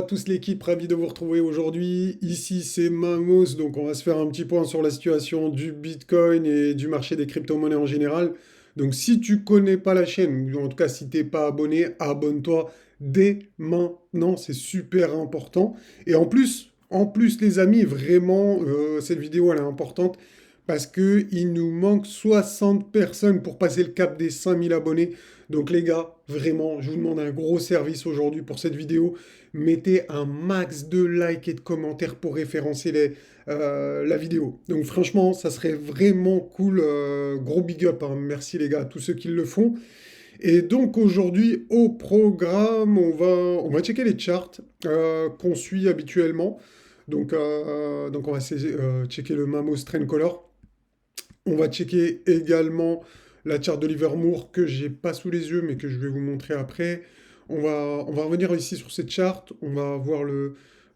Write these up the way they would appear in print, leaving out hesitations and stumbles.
À tous l'équipe, ravi de vous retrouver aujourd'hui. Ici c'est Mamos, donc on va se faire un petit point sur la situation du Bitcoin et du marché des crypto-monnaies en général. Donc si tu connais pas la chaîne, ou en tout cas si t'es pas abonné, abonne-toi dès maintenant, c'est super important. Et en plus les amis, vraiment, cette vidéo elle est importante parce que il nous manque 60 personnes pour passer le cap des 5000 abonnés. Donc les gars, vraiment, je vous demande un gros service aujourd'hui pour cette vidéo. Mettez un max de likes et de commentaires pour référencer la vidéo. Donc franchement, ça serait vraiment cool. Gros big up, hein. Merci les gars, à tous ceux qui le font. Et donc aujourd'hui, au programme, on va checker les charts qu'on suit habituellement. Donc on va checker le Mamos Trend Color. On va checker également la charte de Livermore que j'ai pas sous les yeux mais que je vais vous montrer après. On va revenir ici sur cette charte. On va voir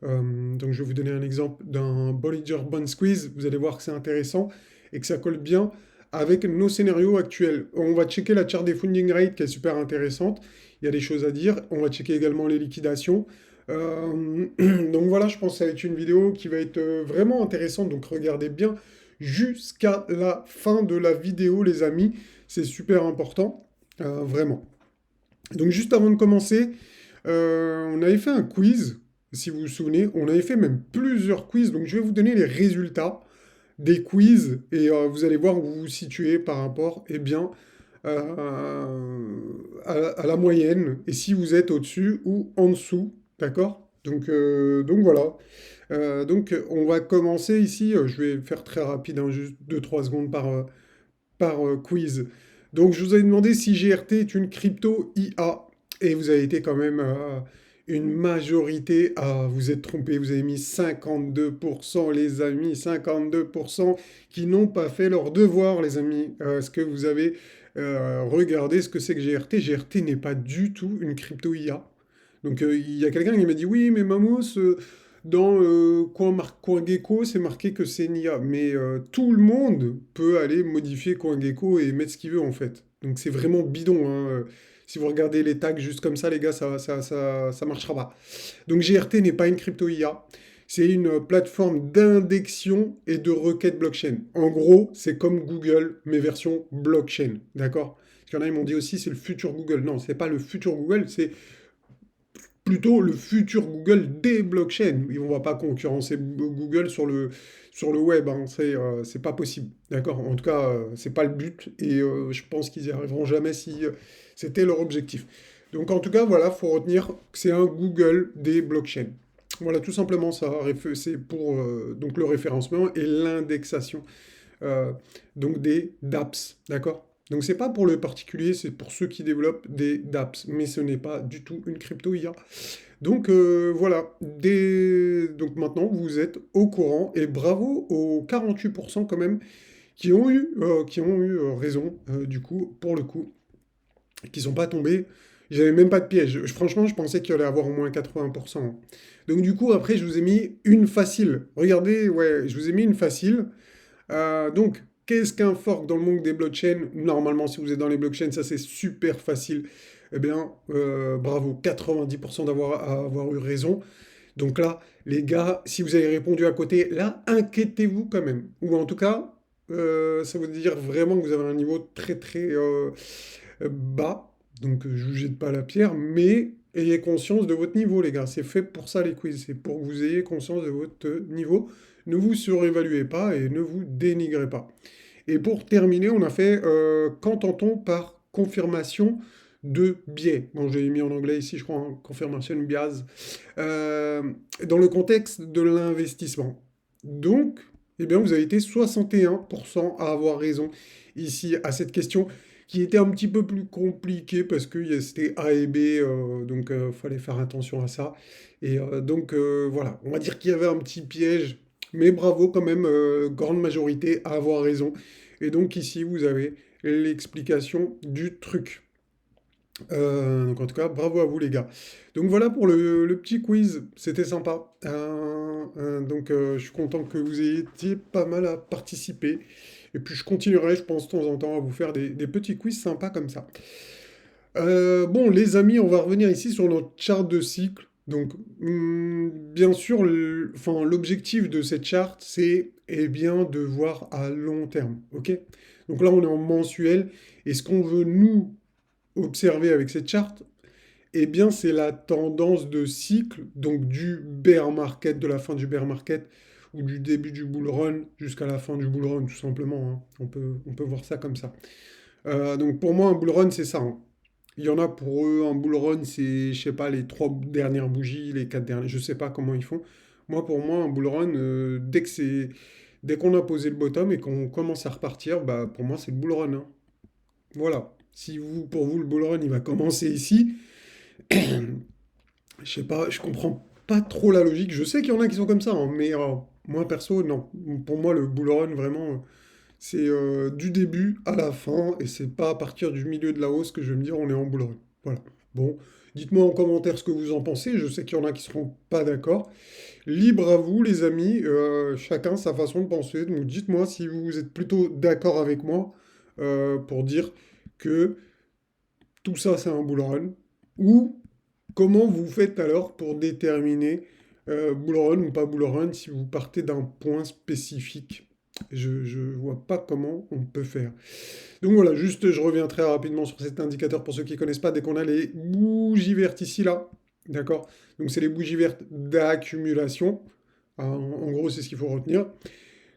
donc je vais vous donner un exemple d'un Bollinger Band Squeeze. Vous allez voir que c'est intéressant et que ça colle bien avec nos scénarios actuels. On va checker la charte des funding rates qui est super intéressante. Il y a des choses à dire. On va checker également les liquidations. Donc voilà, je pense que ça va être une vidéo qui va être vraiment intéressante. Donc regardez bien jusqu'à la fin de la vidéo, les amis. C'est super important, vraiment. Donc juste avant de commencer, on avait fait un quiz, si vous vous souvenez. On avait fait même plusieurs quiz. Donc je vais vous donner les résultats des quiz et vous allez voir où vous vous situez par rapport, eh bien, à la moyenne. Et si vous êtes au-dessus ou en dessous, d'accord? Donc voilà. On va commencer ici, je vais faire très rapide, hein, juste 2-3 secondes par quiz. Donc je vous avais demandé si GRT est une crypto IA, et vous avez été quand même une majorité à vous être trompé, vous avez mis 52% les amis, 52% qui n'ont pas fait leur devoir les amis. Est-ce que vous avez regardé ce que c'est que GRT? GRT n'est pas du tout une crypto IA. Donc il y a quelqu'un qui m'a dit oui mais Mamos, dans CoinGecko, c'est marqué que c'est une IA. Mais tout le monde peut aller modifier CoinGecko et mettre ce qu'il veut, en fait. Donc c'est vraiment bidon, hein. Si vous regardez les tags juste comme ça, les gars, ça marchera pas. Donc GRT n'est pas une crypto IA. C'est une plateforme d'indexion et de requête blockchain. En gros, c'est comme Google, mais version blockchain. D'accord? Parce qu'il y en a, ils m'ont dit aussi, c'est le futur Google. Non, c'est pas le futur Google, c'est plutôt le futur Google des blockchains. On ne va pas concurrencer Google sur le web, hein. C'est pas possible. D'accord? En tout cas, c'est pas le but et je pense qu'ils n'y arriveront jamais si c'était leur objectif. Donc en tout cas, voilà, faut retenir que c'est un Google des blockchains. Voilà, tout simplement ça. C'est pour donc le référencement et l'indexation euh, donc des dApps. D'accord? Donc c'est pas pour le particulier, c'est pour ceux qui développent des dApps, mais ce n'est pas du tout une crypto IA. Donc voilà, donc maintenant vous êtes au courant et bravo aux 48% quand même qui ont eu raison du coup, pour le coup, qui sont pas tombés. J'avais même pas de piège. Franchement, je pensais qu'il y allait avoir au moins 80%. Donc du coup, après, je vous ai mis une facile. Regardez, ouais, je vous ai mis une facile. Donc, qu'est-ce qu'un fork dans le monde des blockchains? Normalement, si vous êtes dans les blockchains, ça c'est super facile. Eh bien, bravo, 90% avoir eu raison. Donc là, les gars, si vous avez répondu à côté, là, inquiétez-vous quand même. Ou en tout cas, ça veut dire vraiment que vous avez un niveau très très bas. Donc, je vous jette pas la pierre, mais ayez conscience de votre niveau, les gars. C'est fait pour ça les quiz. C'est pour que vous ayez conscience de votre niveau. Ne vous surévaluez pas et ne vous dénigrez pas. Et pour terminer, on a fait qu'entend-on par confirmation de biais? Bon, j'ai mis en anglais ici, je crois, hein, confirmation bias. Euh, dans le contexte de l'investissement. Donc, eh bien, vous avez été 61% à avoir raison ici à cette question qui était un petit peu plus compliquée parce que c'était A et B, donc il fallait faire attention à ça. Et voilà, on va dire qu'il y avait un petit piège, mais bravo quand même, grande majorité à avoir raison. Et donc ici, vous avez l'explication du truc. Donc en tout cas, bravo à vous les gars. Donc voilà pour le petit quiz, c'était sympa. Donc je suis content que vous ayez été pas mal à participer. Et puis je continuerai, je pense, de temps en temps à vous faire des petits quiz sympas comme ça. Bon les amis, on va revenir ici sur notre charte de cycle. Donc, bien sûr, enfin, l'objectif de cette charte, c'est eh bien, de voir à long terme. Ok? Donc là, on est en mensuel. Et ce qu'on veut, nous, observer avec cette charte, eh bien, c'est la tendance de cycle, donc du bear market, de la fin du bear market, ou du début du bull run jusqu'à la fin du bull run, tout simplement, hein. On peut voir ça comme ça. Donc pour moi, un bull run, c'est ça, hein. Il y en a pour eux, un bull run, c'est, je sais pas, les trois dernières bougies, les quatre dernières, je sais pas comment ils font. Moi, pour moi, un bull run, dès qu'on a posé le bottom et qu'on commence à repartir, bah, pour moi, c'est le bull run, hein. Voilà. Si vous, pour vous, le bull run, il va commencer ici, je sais pas, je comprends pas trop la logique. Je sais qu'il y en a qui sont comme ça, hein, mais moi, perso, non. Pour moi, le bull run, vraiment, c'est du début à la fin, et c'est pas à partir du milieu de la hausse que je vais me dire on est en bull run. Voilà. Bon, dites-moi en commentaire ce que vous en pensez. Je sais qu'il y en a qui seront pas d'accord. Libre à vous, les amis. Chacun sa façon de penser. Donc dites-moi si vous êtes plutôt d'accord avec moi pour dire que tout ça c'est un bull run, ou comment vous faites alors pour déterminer bull run ou pas bull run si vous partez d'un point spécifique. Je vois pas comment on peut faire. Donc voilà, juste je reviens très rapidement sur cet indicateur pour ceux qui ne connaissent pas. Dès qu'on a les bougies vertes ici, là, d'accord? Donc c'est les bougies vertes d'accumulation. En gros, c'est ce qu'il faut retenir.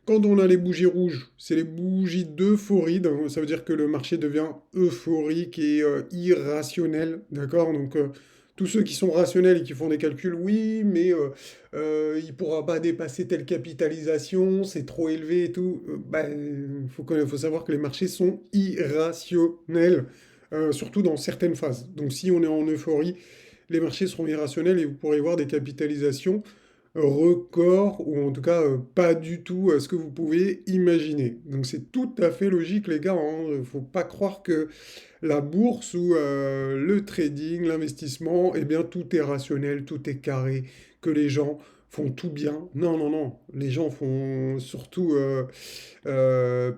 Quand on a les bougies rouges, c'est les bougies d'euphorie. Donc, ça veut dire que le marché devient euphorique et irrationnel. D'accord? Donc, tous ceux qui sont rationnels et qui font des calculs, oui, mais il ne pourra pas dépasser telle capitalisation, c'est trop élevé et tout. Faut savoir que les marchés sont irrationnels, surtout dans certaines phases. Donc, si on est en euphorie, les marchés seront irrationnels et vous pourrez voir des capitalisations record, ou en tout cas pas du tout ce que vous pouvez imaginer. Donc c'est tout à fait logique les gars, hein. Faut pas croire que la bourse ou le trading, l'investissement, eh bien tout est rationnel, tout est carré, que les gens font tout bien. Non, non, non. Les gens font surtout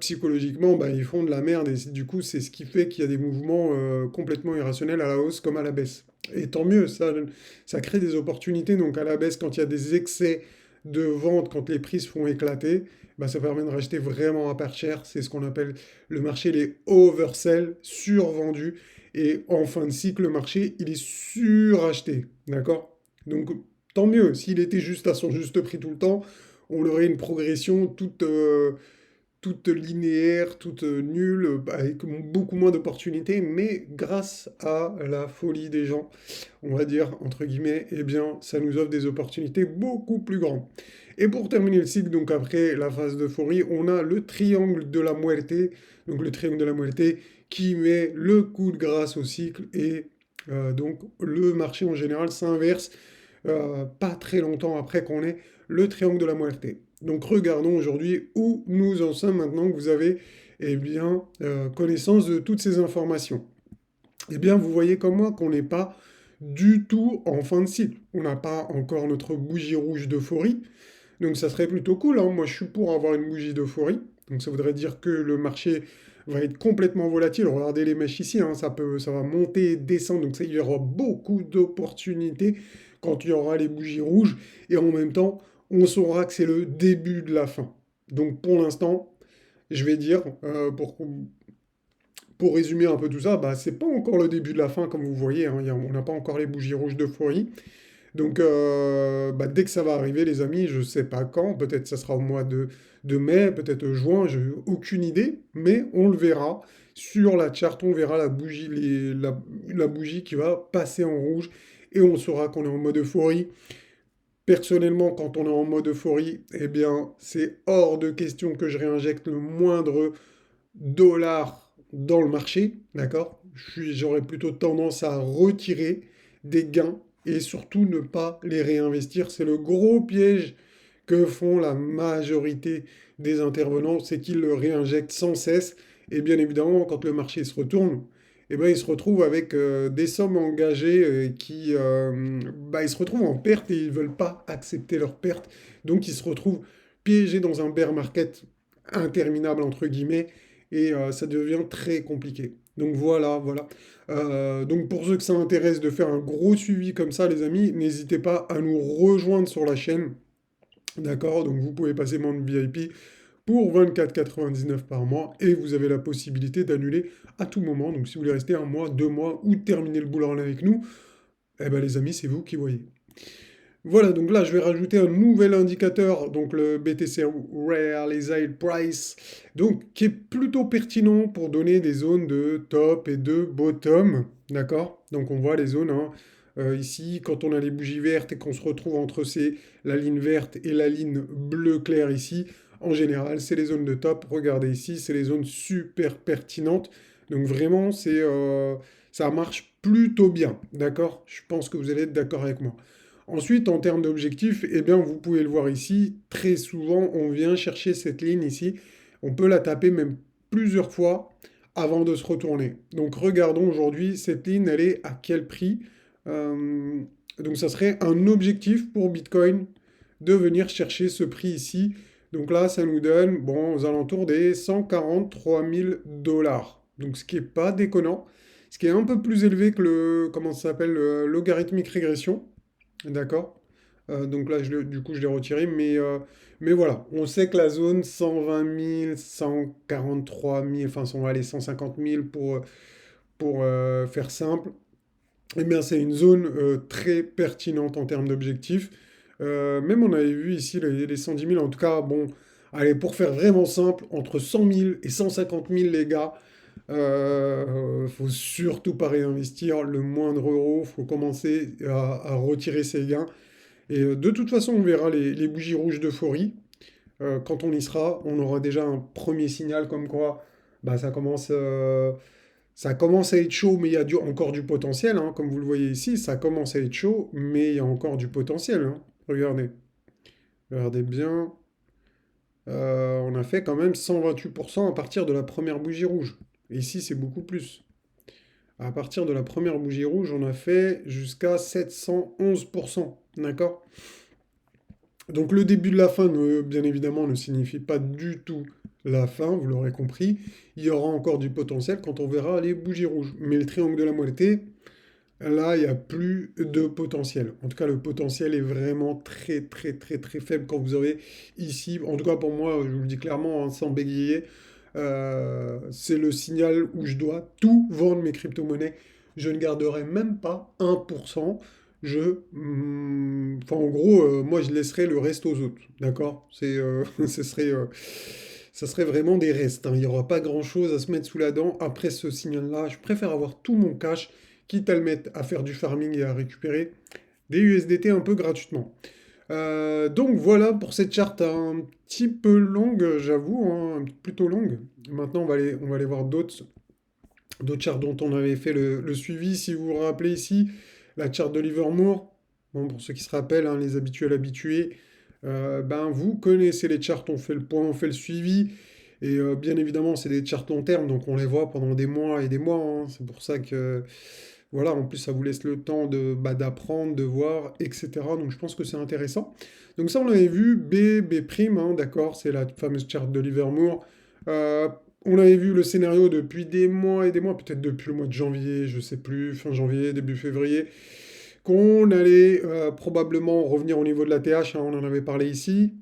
psychologiquement, bah, ils font de la merde et du coup c'est ce qui fait qu'il y a des mouvements complètement irrationnels à la hausse comme à la baisse. Et tant mieux, ça crée des opportunités. Donc à la baisse, quand il y a des excès de vente, quand les prix se font éclater, bah, ça permet de racheter vraiment à part cher. C'est ce qu'on appelle le marché, les oversell, survendus. Et en fin de cycle, le marché, il est suracheté. D'accord? Donc tant mieux. S'il était juste à son juste prix tout le temps, on aurait une progression toute linéaire, toute nulle, avec beaucoup moins d'opportunités, mais grâce à la folie des gens, on va dire, entre guillemets, eh bien, ça nous offre des opportunités beaucoup plus grandes. Et pour terminer le cycle, donc après la phase d'euphorie, on a le triangle de la muerte, donc le triangle de la muerte qui met le coup de grâce au cycle, et donc le marché en général s'inverse pas très longtemps après qu'on ait le triangle de la muerte. Donc regardons aujourd'hui où nous en sommes maintenant que vous avez eh bien, connaissance de toutes ces informations. Eh bien, vous voyez comme moi qu'on n'est pas du tout en fin de cycle. On n'a pas encore notre bougie rouge d'euphorie. Donc ça serait plutôt cool, hein. Moi, je suis pour avoir une bougie d'euphorie. Donc ça voudrait dire que le marché va être complètement volatile. Regardez les mèches ici, hein, ça va monter et descendre. Donc ça, il y aura beaucoup d'opportunités quand il y aura les bougies rouges. Et en même temps, on saura que c'est le début de la fin. Donc pour l'instant, je vais dire, pour résumer un peu tout ça, bah, c'est pas encore le début de la fin, comme vous voyez, hein. On n'a pas encore les bougies rouges d'euphorie. Donc, bah, dès que ça va arriver, les amis, je sais pas quand, peut-être ça sera au mois de mai, peut-être juin, j'ai aucune idée, mais on le verra sur la charte, on verra la bougie, la bougie qui va passer en rouge, et on saura qu'on est en mode euphorie. Personnellement, quand on est en mode euphorie, eh bien, c'est hors de question que je réinjecte le moindre dollar dans le marché, d'accord? J'aurais plutôt tendance à retirer des gains et surtout ne pas les réinvestir. C'est le gros piège que font la majorité des intervenants, c'est qu'ils le réinjectent sans cesse. Et bien évidemment, quand le marché se retourne, eh ben, ils se retrouvent avec des sommes engagées bah, ils se retrouvent en perte et ils ne veulent pas accepter leur perte. Donc ils se retrouvent piégés dans un bear market interminable, entre guillemets, et ça devient très compliqué. Donc voilà, voilà. Donc pour ceux que ça intéresse de faire un gros suivi comme ça, les amis, n'hésitez pas à nous rejoindre sur la chaîne. D'accord? Donc vous pouvez passer membre VIP pour 24,99 par mois et vous avez la possibilité d'annuler à tout moment. Donc si vous voulez rester un mois, 2 mois ou terminer le boulot avec nous, eh ben les amis, c'est vous qui voyez. Voilà, donc là, je vais rajouter un nouvel indicateur, donc le BTC Realized Price, donc qui est plutôt pertinent pour donner des zones de top et de bottom, d'accord? Donc on voit les zones, hein, ici, quand on a les bougies vertes et qu'on se retrouve entre la ligne verte et la ligne bleu clair ici, en général, c'est les zones de top. Regardez ici, c'est les zones super pertinentes. Donc vraiment, ça marche plutôt bien, d'accord? Je pense que vous allez être d'accord avec moi. Ensuite, en termes d'objectifs, eh bien, vous pouvez le voir ici, très souvent, on vient chercher cette ligne ici. On peut la taper même plusieurs fois avant de se retourner. Donc, regardons aujourd'hui, cette ligne, elle est à quel prix? Euh, donc, ça serait un objectif pour Bitcoin de venir chercher ce prix ici. Donc là, ça nous donne, bon, aux alentours des 143 000 dollars. Donc, ce qui n'est pas déconnant. Ce qui est un peu plus élevé que comment ça s'appelle, le logarithmique régression. D'accord? Donc là, du coup, je l'ai retiré, mais voilà, on sait que la zone 120 000, 143 000, enfin, on va aller 150 000 pour faire simple, eh bien, c'est une zone très pertinente en termes d'objectifs. Même on avait vu ici les 110 000, en tout cas, bon, allez, pour faire vraiment simple, entre 100 000 et 150 000, les gars, faut surtout pas réinvestir le moindre euro, faut commencer à retirer ses gains. Et de toute façon, on verra les bougies rouges d'euphorie. Quand on y sera, on aura déjà un premier signal comme quoi bah, ça commence à être chaud, mais il y a encore du potentiel, hein. Comme vous le voyez ici, ça commence à être chaud, mais il y a encore du potentiel, hein. Regardez, regardez bien. On a fait quand même 128% à partir de la première bougie rouge. Et ici, c'est beaucoup plus. À partir de la première bougie rouge, on a fait jusqu'à 711%. D'accord? Donc le début de la fin, bien évidemment, ne signifie pas du tout la fin, vous l'aurez compris. Il y aura encore du potentiel quand on verra les bougies rouges. Mais le triangle de la moitié, là, il n'y a plus de potentiel. En tout cas, le potentiel est vraiment très, très, très, très faible quand vous aurez ici. En tout cas, pour moi, je vous le dis clairement, hein, sans bégayer, c'est le signal où je dois tout vendre mes crypto-monnaies. Je ne garderai même pas 1%. Enfin, en gros, moi, je laisserai le reste aux autres. D'accord? Ça serait vraiment des restes, hein. Il n'y aura pas grand-chose à se mettre sous la dent après ce signal-là. Je préfère avoir tout mon cash, quitte à le mettre à faire du farming et à récupérer des USDT un peu gratuitement. Donc voilà pour cette charte un petit peu longue, j'avoue, hein, plutôt longue. Maintenant, on va aller voir d'autres chartes dont on avait fait le suivi. Si vous vous rappelez ici, la charte de Livermore, bon, pour ceux qui se rappellent, hein, les habitués, ben, vous connaissez les charts, on fait le point, on fait le suivi. Et bien évidemment, c'est des charts long terme, donc on les voit pendant des mois et des mois, hein. C'est pour ça que, voilà, en plus, ça vous laisse le temps d'apprendre, de voir, etc. Donc je pense que c'est intéressant. Donc ça, on avait vu B', hein, d'accord, c'est la fameuse charte de Livermore. Euh, on avait vu le scénario depuis des mois et des mois, peut-être depuis le mois de janvier, je sais plus, fin janvier, début février, qu'on allait probablement revenir au niveau de la TH, hein, on en avait parlé ici,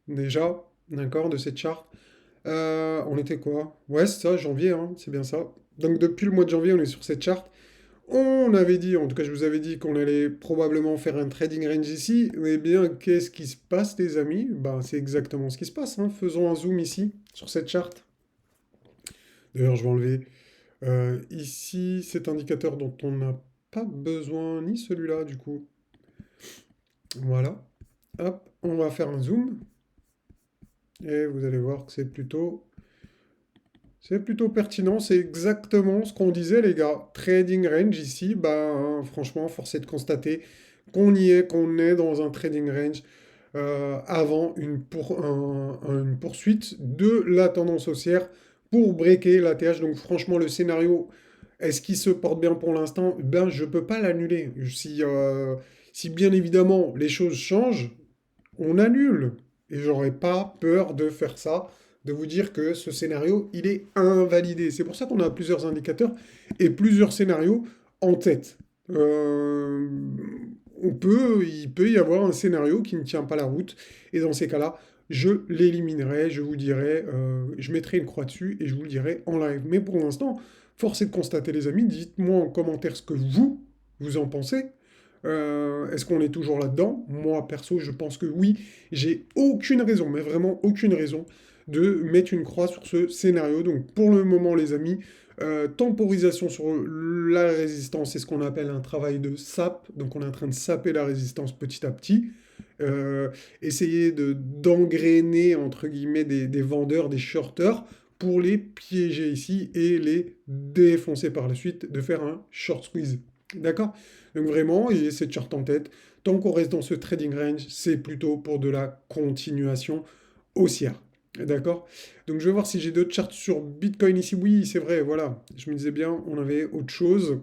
déjà, d'accord, de cette charte. On était quoi? Ouais, c'est ça, janvier, hein, c'est bien ça. Donc depuis le mois de janvier, on est sur cette charte. On avait dit, en tout cas je vous avais dit qu'on allait probablement faire un trading range ici. Eh bien, qu'est-ce qui se passe, les amis? Ben, c'est exactement ce qui se passe, hein. Faisons un zoom ici, sur cette charte. D'ailleurs, je vais enlever ici cet indicateur dont on n'a pas besoin, ni celui-là, du coup. Voilà. Hop, on va faire un zoom. Et vous allez voir que c'est plutôt pertinent. C'est exactement ce qu'on disait, les gars. Trading range ici, ben, franchement, force est de constater qu'on est dans un trading range avant une poursuite de la tendance haussière pour breaker la TH. Donc franchement, le scénario, est-ce qu'il se porte bien pour l'instant? Ben, je ne peux pas l'annuler. Si bien évidemment les choses changent, on annule. Et j'aurais pas peur de faire ça de vous dire que ce scénario, il est invalidé. C'est pour ça qu'on a plusieurs indicateurs et plusieurs scénarios en tête. Euh, il peut y avoir un scénario qui ne tient pas la route, et dans ces cas-là, je l'éliminerai, je vous dirai, je mettrai une croix dessus et je vous le dirai en live. Mais pour l'instant, force est de constater, les amis, dites-moi en commentaire ce que vous en pensez. Est-ce qu'on est toujours là-dedans? Moi, perso, je pense que oui. J'ai aucune raison, mais vraiment aucune raison, de mettre une croix sur ce scénario. Donc, pour le moment, les amis, temporisation sur la résistance, c'est ce qu'on appelle un travail de sap. Donc, on est en train de saper la résistance petit à petit. Euh, Essayer d'engrainer, entre guillemets, des vendeurs, des shorters, pour les piéger ici et les défoncer par la suite, de faire un short squeeze. D'accord? Donc vraiment, ayez cette charte en tête. Tant qu'on reste dans ce trading range, c'est plutôt pour de la continuation haussière. D'accord? Donc je vais voir si j'ai d'autres charts sur Bitcoin ici. Oui, c'est vrai, voilà. Je me disais bien, on avait autre chose.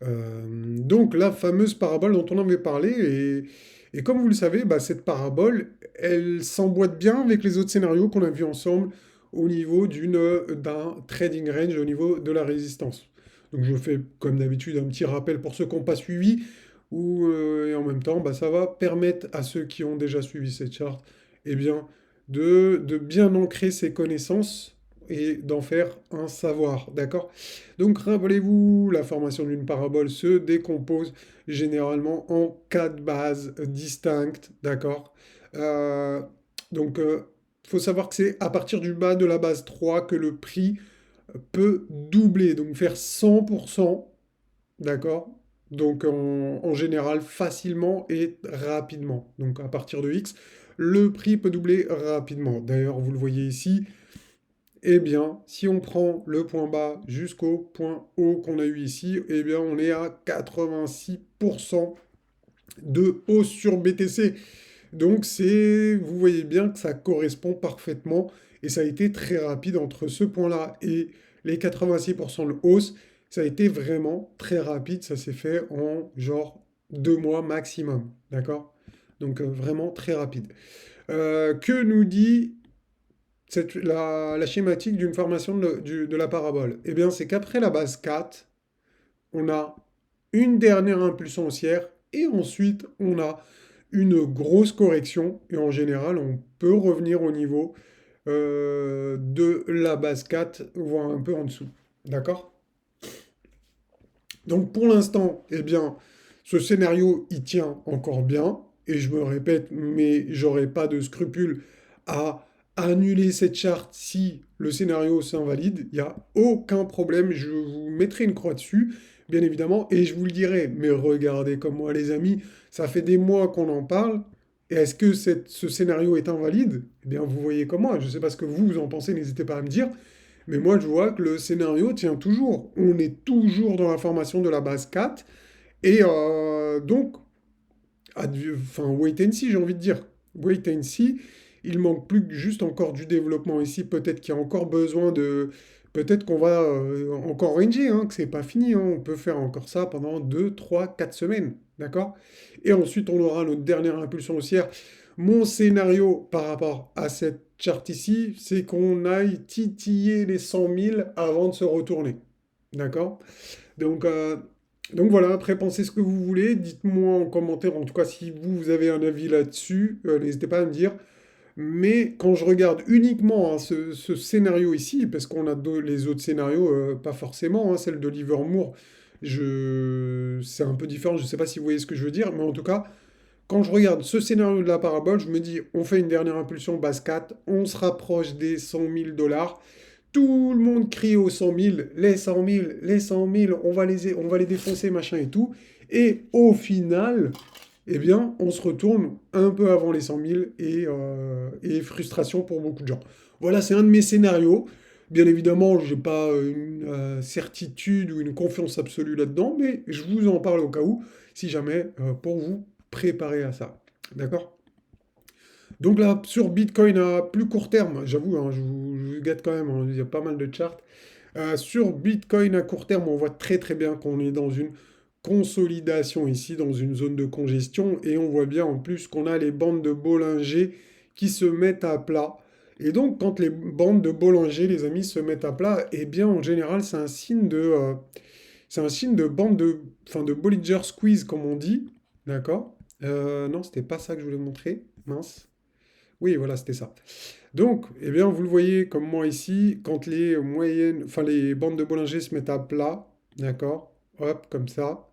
Donc la fameuse parabole dont on avait parlé, et comme vous le savez, bah, cette parabole, elle s'emboîte bien avec les autres scénarios qu'on a vus ensemble au niveau d'un trading range, au niveau de la résistance. Donc je fais comme d'habitude un petit rappel pour ceux qui n'ont pas suivi, et en même temps, bah, ça va permettre à ceux qui ont déjà suivi cette charte, eh bien, de bien ancrer ces connaissances et d'en faire un savoir, d'accord? Donc rappelez-vous, la formation d'une parabole se décompose généralement en quatre bases distinctes, d'accord? Euh, donc il faut savoir que c'est à partir du bas de la base 3 que le prix peut doubler, donc faire 100%, d'accord? Donc en général facilement et rapidement. Donc à partir de X, le prix peut doubler rapidement. D'ailleurs, vous le voyez ici, eh bien, si on prend le point bas jusqu'au point haut qu'on a eu ici, eh bien, on est à 86% de hausse sur BTC. Donc, vous voyez bien que ça correspond parfaitement et ça a été très rapide entre ce point-là et les 86% de hausse. Ça a été vraiment très rapide. Ça s'est fait en genre 2 mois maximum. D'accord? Donc, vraiment très rapide. Que nous dit la schématique d'une formation de la parabole? Eh bien, c'est qu'après la base 4, on a une dernière impulsion haussière et ensuite on a une grosse correction. Et en général, on peut revenir au niveau de la base 4, voire un peu en dessous. D'accord? Donc pour l'instant, eh bien, ce scénario, il tient encore bien. Et je me répète, mais j'aurais pas de scrupule à annuler cette charte si le scénario s'invalide. Il n'y a aucun problème. Je vous mettrai une croix dessus, bien évidemment, et je vous le dirai. Mais regardez comme moi, les amis, ça fait des mois qu'on en parle. Et est-ce que ce scénario est invalide? Eh bien, vous voyez comme moi. Je ne sais pas ce que vous en pensez, n'hésitez pas à me dire. Mais moi, je vois que le scénario tient toujours. On est toujours dans la formation de la base 4. Et donc, enfin, wait and see, j'ai envie de dire. Wait and see. Il manque plus que juste encore du développement ici. Peut-être qu'il y a encore besoin de. Peut-être qu'on va encore ranger, hein, que c'est pas fini, hein. On peut faire encore ça pendant 2, 3, 4 semaines. D'accord? Et ensuite, on aura notre dernière impulsion haussière. Mon scénario par rapport à cette charte ici, c'est qu'on aille titiller les 100 000 avant de se retourner. D'accord? Donc, euh, donc voilà, après pensez ce que vous voulez. Dites-moi en commentaire, en tout cas, si vous avez un avis là-dessus. N'hésitez pas à me dire. Mais quand je regarde uniquement, hein, ce scénario ici, parce qu'on a les autres scénarios, pas forcément, hein, celle de Livermore, c'est un peu différent, je ne sais pas si vous voyez ce que je veux dire, mais en tout cas, quand je regarde ce scénario de la parabole, je me dis, on fait une dernière impulsion base 4, on se rapproche des 100 000 $. Tout le monde crie aux 100 000, les 100 000, les 100 000, on va les défoncer, machin et tout. Et au final, eh bien, on se retourne un peu avant les 100 000 et frustration pour beaucoup de gens. Voilà, c'est un de mes scénarios. Bien évidemment, je n'ai pas une certitude ou une confiance absolue là-dedans, mais je vous en parle au cas où, si jamais, pour vous préparer à ça. D'accord? Donc là, sur Bitcoin à plus court terme, j'avoue, hein, je vous gâte quand même, hein, il y a pas mal de charts. Sur Bitcoin à court terme, on voit très très bien qu'on est dans une consolidation ici, dans une zone de congestion, et on voit bien en plus qu'on a les bandes de Bollinger qui se mettent à plat. Et donc, quand les bandes de Bollinger, les amis, se mettent à plat, eh bien, en général, c'est un signe de bande de, enfin, de Bollinger Squeeze, comme on dit. D'accord? Non, c'était pas ça que je voulais montrer. Mince. Oui, voilà, c'était ça. Donc, eh bien, vous le voyez comme moi ici, quand les moyennes, enfin, les bandes de Bollinger se mettent à plat, d'accord? Hop, comme ça.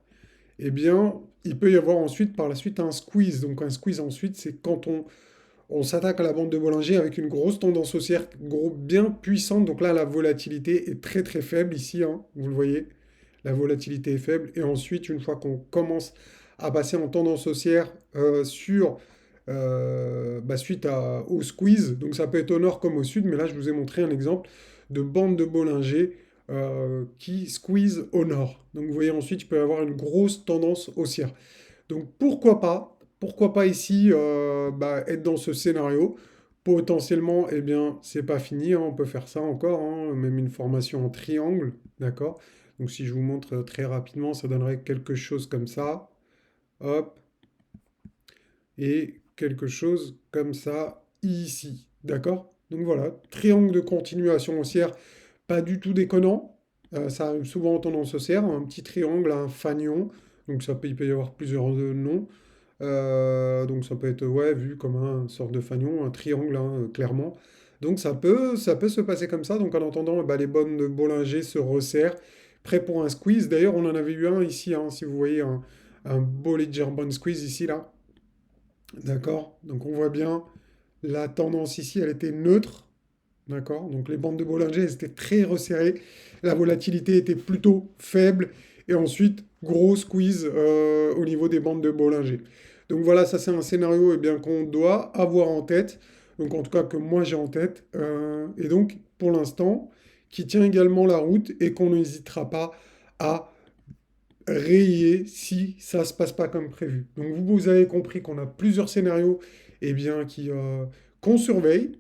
Eh bien, il peut y avoir ensuite, par la suite, un squeeze. Donc, un squeeze ensuite, c'est quand on s'attaque à la bande de Bollinger avec une grosse tendance haussière, bien puissante. Donc là, la volatilité est très très faible ici, hein, vous le voyez. La volatilité est faible. Et ensuite, une fois qu'on commence à passer en tendance haussière suite au squeeze, donc ça peut être au nord comme au sud, mais là, je vous ai montré un exemple de bande de Bollinger qui squeeze au nord. Donc vous voyez, ensuite, il peut y avoir une grosse tendance haussière. Donc pourquoi pas ici être dans ce scénario. Potentiellement, eh bien, c'est pas fini, hein, on peut faire ça encore, hein, même une formation en triangle, d'accord? Donc si je vous montre très rapidement, ça donnerait quelque chose comme ça, hop, et quelque chose comme ça ici, d'accord? Donc voilà, triangle de continuation haussière, pas du tout déconnant, ça arrive souvent en tendance haussière, un petit triangle, un fanion, donc il peut y avoir plusieurs noms. Donc ça peut être ouais, vu comme un sorte de fanion, un triangle, hein, clairement. Donc ça peut se passer comme ça. Donc en entendant, les bonnes de Bollinger se resserrent, prêt pour un squeeze. D'ailleurs, on en avait eu un ici, hein, si vous voyez un Bollinger Band Squeeze ici, là. D'accord? Donc on voit bien, la tendance ici, elle était neutre. D'accord? Donc les bandes de Bollinger, elles étaient très resserrées. La volatilité était plutôt faible. Et ensuite, gros squeeze au niveau des bandes de Bollinger. Donc voilà, ça c'est un scénario bien, qu'on doit avoir en tête. Donc en tout cas que moi j'ai en tête. Et donc pour l'instant, qui tient également la route et qu'on n'hésitera pas à rayer si ça se passe pas comme prévu. Donc vous avez compris qu'on a plusieurs scénarios qu'on surveille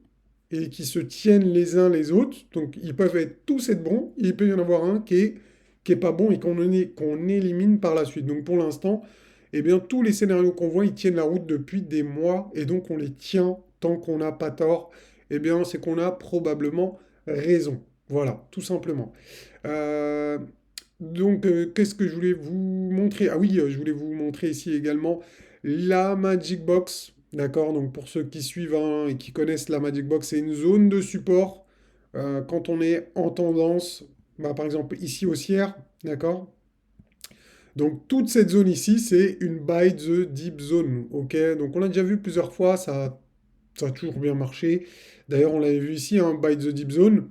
et qui se tiennent les uns les autres. Donc ils peuvent être tous être bons, il peut y en avoir un qui est pas bon et qu'on élimine par la suite. Donc pour l'instant, tous les scénarios qu'on voit, ils tiennent la route depuis des mois et donc on les tient tant qu'on n'a pas tort. C'est qu'on a probablement raison. Voilà, tout simplement. Euh, qu'est-ce que je voulais vous montrer? Ah oui, je voulais vous montrer ici également la Magic Box. D'accord? Donc, pour ceux qui suivent hein, et qui connaissent la Magic Box, c'est une zone de support quand on est en tendance, par exemple ici haussière. D'accord? Donc, toute cette zone ici, c'est une buy the deep zone. Ok? Donc, on l'a déjà vu plusieurs fois, ça a toujours bien marché. D'ailleurs, on l'avait vu ici, un buy the deep zone,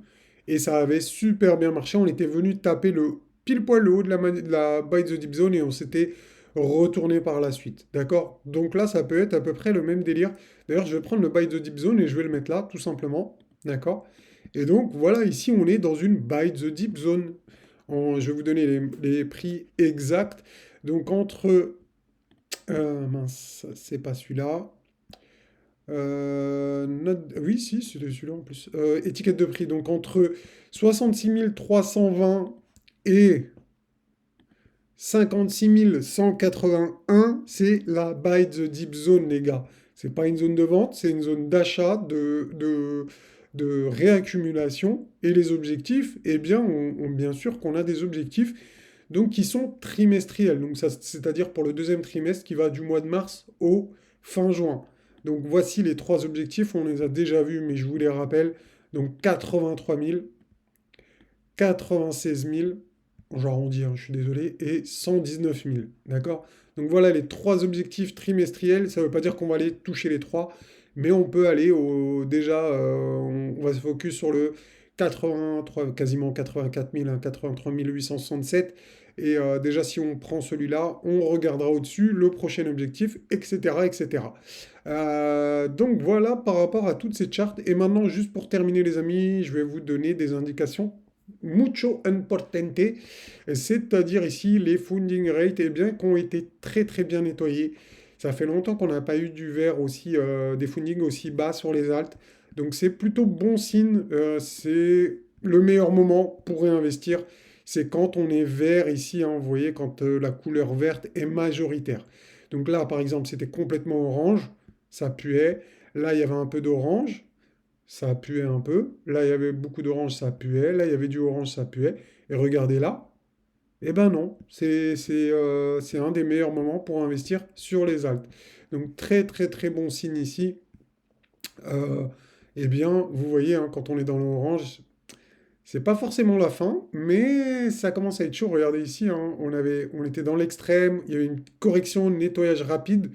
et ça avait super bien marché. On était venu taper pile poil le haut de la buy the deep zone et on s'était retourné par la suite. D'accord? Donc là, ça peut être à peu près le même délire. D'ailleurs, je vais prendre le buy the deep zone et je vais le mettre là, tout simplement. D'accord? Et donc, voilà, ici, on est dans une buy the deep zone. Je vais vous donner les prix exacts. Donc, mince, c'est pas celui-là. Oui, si, c'était celui-là en plus. Étiquette de prix, donc entre 66 320 et 56 181, c'est la buy the deep zone, les gars. C'est pas une zone de vente, c'est une zone d'achat, de réaccumulation. Et les objectifs, bien sûr qu'on a des objectifs donc, qui sont trimestriels. Donc, ça, c'est-à-dire pour le deuxième trimestre qui va du mois de mars au fin juin. Donc, voici les trois objectifs. On les a déjà vus, mais je vous les rappelle. Donc, 83 000, 96 000, j'arrondis, hein, je suis désolé, et 119 000. D'accord? Donc, voilà les trois objectifs trimestriels. Ça ne veut pas dire qu'on va aller toucher les trois, mais on peut aller on va se focus sur le 83, quasiment 84 000, hein, 83 867. Et déjà, si on prend celui-là, on regardera au-dessus le prochain objectif, etc., etc. Donc voilà par rapport à toutes ces charts. Et maintenant, juste pour terminer, les amis, je vais vous donner des indications mucho importante, c'est-à-dire ici les funding rates, qui ont été très très bien nettoyés. Ça fait longtemps qu'on n'a pas eu du vert aussi, des fundings aussi bas sur les alts. Donc c'est plutôt bon signe. C'est le meilleur moment pour réinvestir. C'est quand on est vert ici, hein, vous voyez, quand la couleur verte est majoritaire. Donc là, par exemple, c'était complètement orange, ça puait. Là, il y avait un peu d'orange, ça puait un peu. Là, il y avait beaucoup d'orange, ça puait. Là, il y avait du orange, ça puait. Et regardez là, eh ben non, c'est un des meilleurs moments pour investir sur les altes. Donc très très très bon signe ici. Euh, eh bien, vous voyez, hein, quand on est dans l'orange, c'est pas forcément la fin, mais ça commence à être chaud. Regardez ici, hein, on était dans l'extrême, il y avait une correction, nettoyage rapide.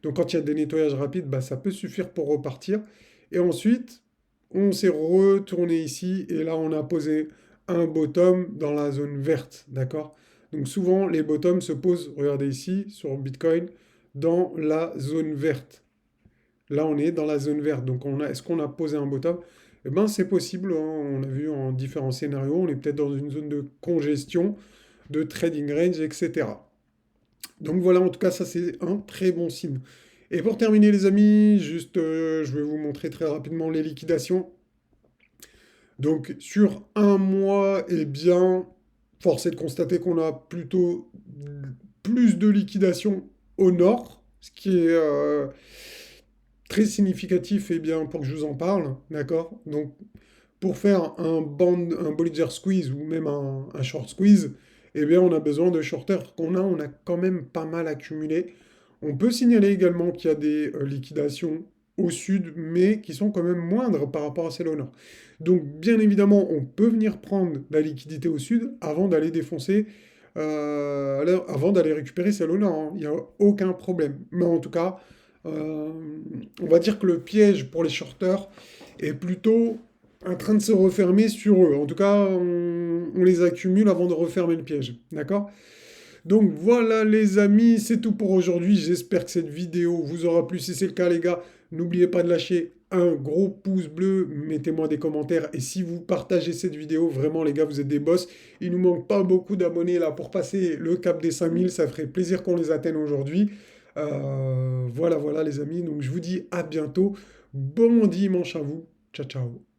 Donc quand il y a des nettoyages rapides, bah, ça peut suffire pour repartir. Et ensuite, on s'est retourné ici et là, on a posé un bottom dans la zone verte, d'accord? Donc souvent, les bottoms se posent, regardez ici, sur Bitcoin, dans la zone verte. Là, on est dans la zone verte. Donc, est-ce qu'on a posé un bottom? Eh ben, c'est possible, hein. On a vu en différents scénarios. On est peut-être dans une zone de congestion, de trading range, etc. Donc voilà, en tout cas, ça c'est un très bon signe. Et pour terminer, les amis, juste, je vais vous montrer très rapidement les liquidations. Donc sur un mois, eh bien, force est de constater qu'on a plutôt plus de liquidations au nord, ce qui est très significatif, eh bien, pour que je vous en parle, d'accord? Donc, pour faire un Bollinger Squeeze ou même un short squeeze, eh bien, on a besoin de shorters on a quand même pas mal accumulé. On peut signaler également qu'il y a des liquidations au sud, mais qui sont quand même moindres par rapport à celles au nord. Donc, bien évidemment, on peut venir prendre la liquidité au sud avant d'aller défoncer, avant d'aller récupérer celle au nord, hein. Il n'y a aucun problème. Mais en tout cas, euh, on va dire que le piège pour les shorters est plutôt en train de se refermer sur eux. En tout cas, on les accumule avant de refermer le piège. D'accord? Donc voilà les amis, c'est tout pour aujourd'hui. J'espère que cette vidéo vous aura plu. Si c'est le cas les gars, n'oubliez pas de lâcher un gros pouce bleu, mettez-moi des commentaires. Et si vous partagez cette vidéo, vraiment les gars, vous êtes des boss. Il nous manque pas beaucoup d'abonnés là pour passer le cap des 5000. Ça ferait plaisir qu'on les atteigne aujourd'hui. Voilà, voilà les amis. Donc je vous dis à bientôt. Bon dimanche à vous. Ciao, ciao.